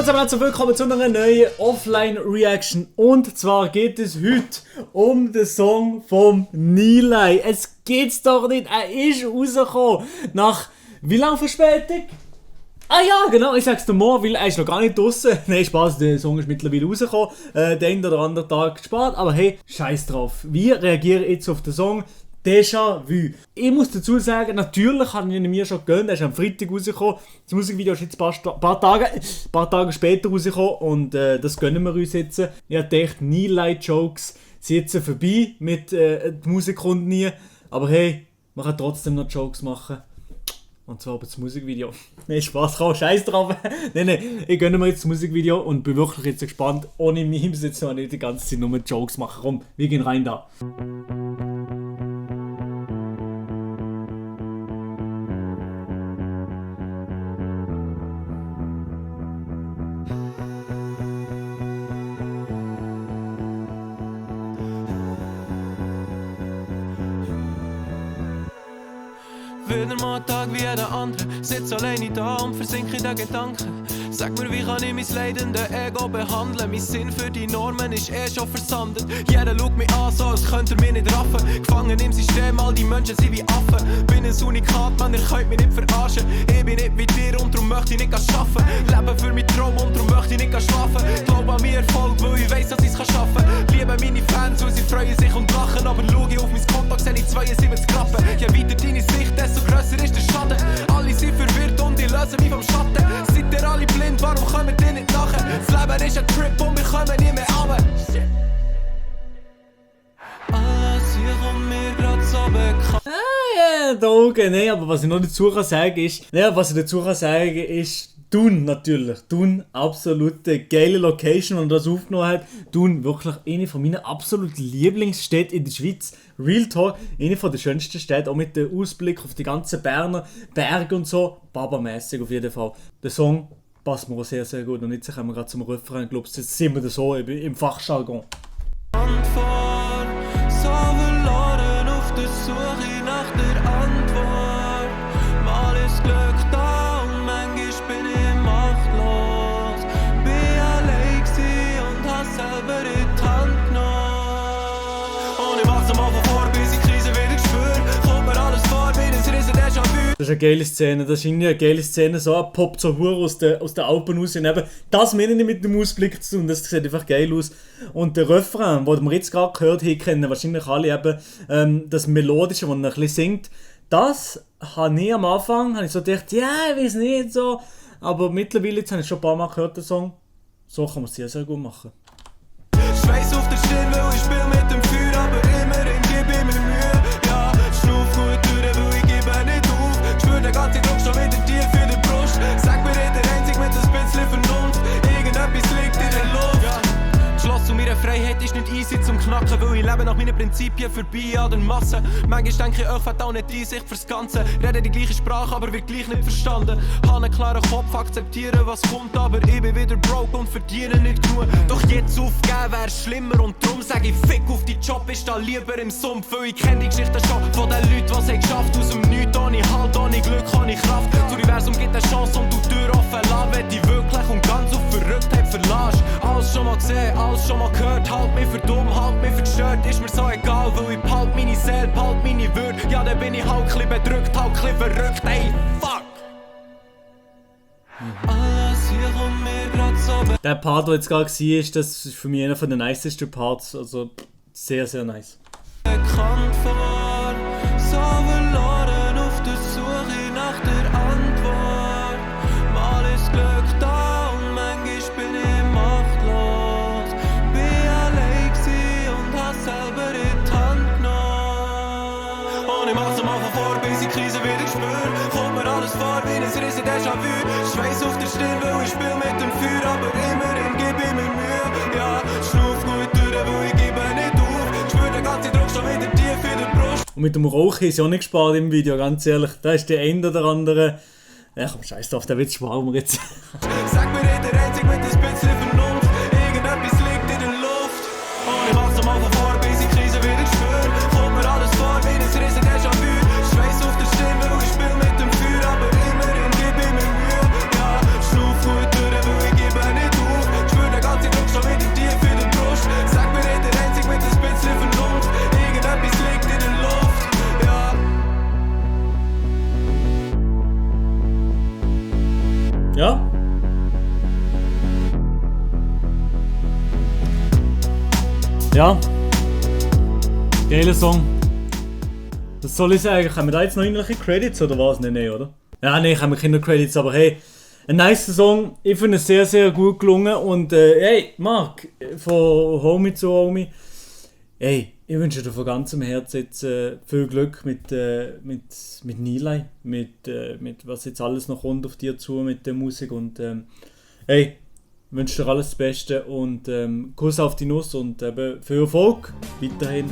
Hallo zusammen, herzlich willkommen zu einer neuen Offline-Reaction. Und zwar geht es heute um den Song vom Nilay. Es geht's doch nicht, er ist rausgekommen. Nach wie lange Verspätung? Ah ja, genau, ich sag's dir mal, weil er ist noch gar nicht draussen. Nein, Spaß, der Song ist mittlerweile rausgekommen. Den einen oder anderen Tag gespart, aber hey, scheiß drauf. Wir reagieren jetzt auf den Song Déjà-vu. Ich muss dazu sagen, natürlich habe ich ihn mir schon gegönnt. Er ist am Freitag rausgekommen. Das Musikvideo ist jetzt ein paar Tage später rausgekommen und das gönnen wir uns jetzt. Ich habe gedacht, Nilay-Jokes sind jetzt vorbei mit der Musik kommt nie. Aber hey, man kann trotzdem noch Jokes machen. Und zwar über das Musikvideo. Nein, Spaß, komm, scheiß drauf. nein, ich gönne mir jetzt das Musikvideo und bin wirklich jetzt gespannt. Ohne Memes jetzt noch nicht die ganze Zeit nur Jokes machen. Komm, wir gehen rein da. Wieder mal ein Tag wie jeder andere, sitz alleine da und versinke in den Gedanken. Sag mir, wie kann ich mein leidendes Ego behandeln? Mein Sinn für die Normen ist schon versandet. Jeder schaut mich an, so als könnte er mich nicht raffen. Gefangen im System, all die Menschen sind wie Affen. Bin ein Unikat, man, ihr könnt mich nicht verarschen. Ich bin nicht wie dir und darum möchte ich nicht arbeiten. Lebe für meinen Traum und darum möchte ich nicht schlafen. Glaub an mir Erfolg, weil ich weiss, dass ich es schaffen kann. Liebe meine Fans, weil sie freuen sich und lachen. Aber schau ich auf mein Konto, sehe ich 72 Grappen. Je weiter deine Sicht, desto grösser ist der Schaden. Alle sind verwirrt und ich löse mich vom Schatten. Seid ihr alle blind, warum kommen ihr nicht nachher? Das Leben ist ein Trip und wir kommen nie mehr runter. Alles hier kommt mir grad so bekannt. Ja, da oben, nein, aber was ich noch dazu kann sagen ist, Thun natürlich. Thun, absolute geile Location, und das aufgenommen hat. Thun, wirklich eine von meinen absoluten Lieblingsstädten in der Schweiz. Real Talk, eine von der schönsten Städte, auch mit dem Ausblick auf die ganzen Berner Berge und so. Babamässig auf jeden Fall. Der Song passt mir auch sehr, sehr gut. Und jetzt kommen wir gerade zum Refrain. Ich glaube, jetzt sind wir so im Fachjargon. Antwort, so verloren auf der Suche nach der Antwort. Mal ist Glück da und manchmal bin ich machtlos. Bin allein gsi und hab selber in die Hand genommen. Und ich mach's mal von vor, bis ich die Krise wieder spür. Kommt mir alles vor, wie ein riesen Déjà-vu. Das ist eine geile Szene, das ist irgendwie eine geile Szene, so ein poppt so hure aus den Alpen raus und eben das meine ich mit dem Ausblick zu tun, das sieht einfach geil aus. Und der Refrain, den wir jetzt gerade gehört haben, kennen wahrscheinlich alle eben, das Melodische, das er ein bisschen singt, das habe ich am Anfang, habe ich so gedacht, ja, ich weiß nicht so, aber mittlerweile, jetzt habe ich schon ein paar Mal gehört, den Song, so kann man es sehr, sehr gut machen. Schweiß auf der Stirn, weil ich spiel mit dem Feuer, aber immerhin gebe ich mir Mühe. Ja, schnuff gut durch, weil ich gebe nicht auf. Spür den ganzen Druck schon wieder tief in der Brust. Sag mir, jeder einzig mit ein bisschen Vernunft. Irgendetwas liegt in der Luft. Ja. Schloss zu meiner Freiheit ist nicht easy zum Knacken, weil ich lebe nach meinen Prinzipien vorbei an der Masse. Manchmal denke ich, ich fällt auch nicht die Einsicht fürs Ganze. Rede die gleiche Sprache, aber wird gleich nicht verstanden. Habe einen klaren Kopf, akzeptieren was kommt, aber ich bin wieder broke und verdiene nicht genug. Doch jetzt aufgeben wäre schlimmer und drum sage ich, fick auf die Job, ich stehe lieber im Sumpf. Weil ich kenne die Geschichte schon von den Leuten, die es geschafft haben. Aus dem Nichts, ohne Halt, ohne Glück, ohne Kraft. Das Universum gibt eine Chance und du die Tür offen lassen, wenn die wirklich und ganz auf Verrücktheit verlässt. Alles schon mal gesehen, alles schon mal gehört. Halt mich für dumm, halt mich für gestört. Ist mir so egal, weil ich behalte meine Seele, behalte meine Würde. Ja, dann bin ich halt ein bisschen bedrückt, halt ein bisschen verrückt. Ey, fuck! Alles hier kommt mir grad so Der Part, der jetzt gerade war, das ist für mich einer der nicesten Parts, also sehr, sehr nice. bekannt vor. So verloren auf der Suche nach der Antwort. Mal ist Glück da und manchmal bin ich machtlos. Bin allein gsi und hab selber in die Hand genommen. Und ich mach's mal von vor, bis ich die Krise wieder spür. Kommt mir alles vor wie ein riesen Déjà-vu. Schweiß auf der Stirn, weil ich spiel mit dem Feuer, aber immerhin gebe ich mir Mühe. Ja, schnuff gut durch, weil ich gebe nicht auf. Spür den ganzen Druck schon wieder tief in der Brust. Und mit dem Rauchen ist ja auch nicht gespart im Video, ganz ehrlich. Da ist der eine oder andere. Ja, komm, scheiß drauf, der Witz sparen wir jetzt. Sag mir, jeder einzig mit ein bisschen Vernunft. Irgendetwas liegt in der Luft. Und ich mach's mal von vor, bis ich die Krise wieder spür. Kommt mir alles vor wie ein riesen Déjà-vu. Schweiß auf der Stirn, weil ich spiel mit dem Feuer, aber immerhin gebe ich mir Mühe. Ja, schnuff gut durch, weil ich gebe nicht Ja. Ja. Geiler Song. Was soll ich sagen? Haben wir da jetzt noch irgendwelche Credits oder was? Nee, oder? Ja, nee, haben wir keine Credits, aber hey, ein nice Song. Ich finde es sehr, sehr gut gelungen. Und hey, Marc, von Homie zu Homie, hey, ich wünsche dir von ganzem Herzen jetzt viel Glück mit Nilay, mit was jetzt alles noch kommt auf dir zu mit der Musik. Und hey, ich wünsche dir alles das Beste und Kuss auf die Nuss und viel Erfolg weiterhin.